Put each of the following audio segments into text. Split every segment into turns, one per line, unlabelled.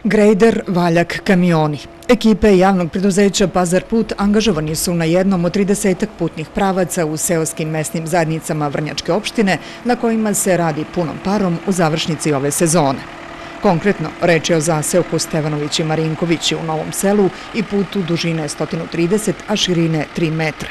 Grejder, valjak, kamioni. Ekipe javnog preduzeća Pazar put angažovani su na jednom od 30 putnih pravaca u seoskim mesnim zajednicama Vrnjačke opštine na kojima se radi punom parom u završnici ove sezone. Konkretno, reč je o zaseoku Stevanović i Marinkovići u Novom Selu i putu dužine 130, a širine 3 metra.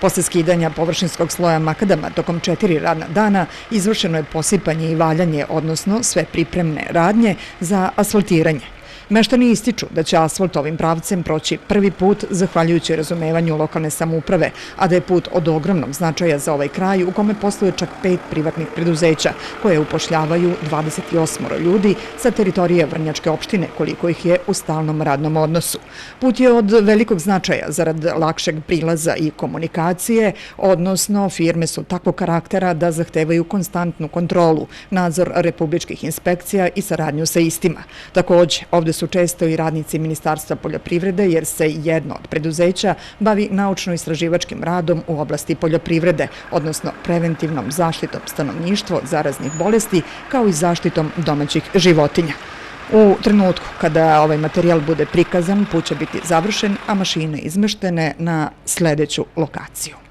Posle skidanja površinskog sloja makadama tokom 4 radna dana izvršeno je posipanje i valjanje, odnosno sve pripremne radnje za asfaltiranje. Meštani ističu da će asfalt ovim pravcem proći prvi put zahvaljujući razumevanju lokalne samouprave, a da je put od ogromnog značaja za ovaj kraj u kome posluje čak 5 privatnih preduzeća koje upošljavaju 28 ljudi sa teritorije Vrnjačke opštine, koliko ih je u stalnom radnom odnosu. Put je od velikog značaja zarad lakšeg prilaza i komunikacije, odnosno firme su takvog karaktera da zahtevaju konstantnu kontrolu, nadzor republičkih inspekcija i saradnju sa istima. Takođe, ovde su često i radnici Ministarstva poljoprivrede jer se jedno od preduzeća bavi naučno-istraživačkim radom u oblasti poljoprivrede, odnosno preventivnom zaštitom stanovništva od zaraznih bolesti kao i zaštitom domaćih životinja. U trenutku kada ovaj materijal bude prikazan, put će biti završen, a mašine izmeštene na sledeću lokaciju.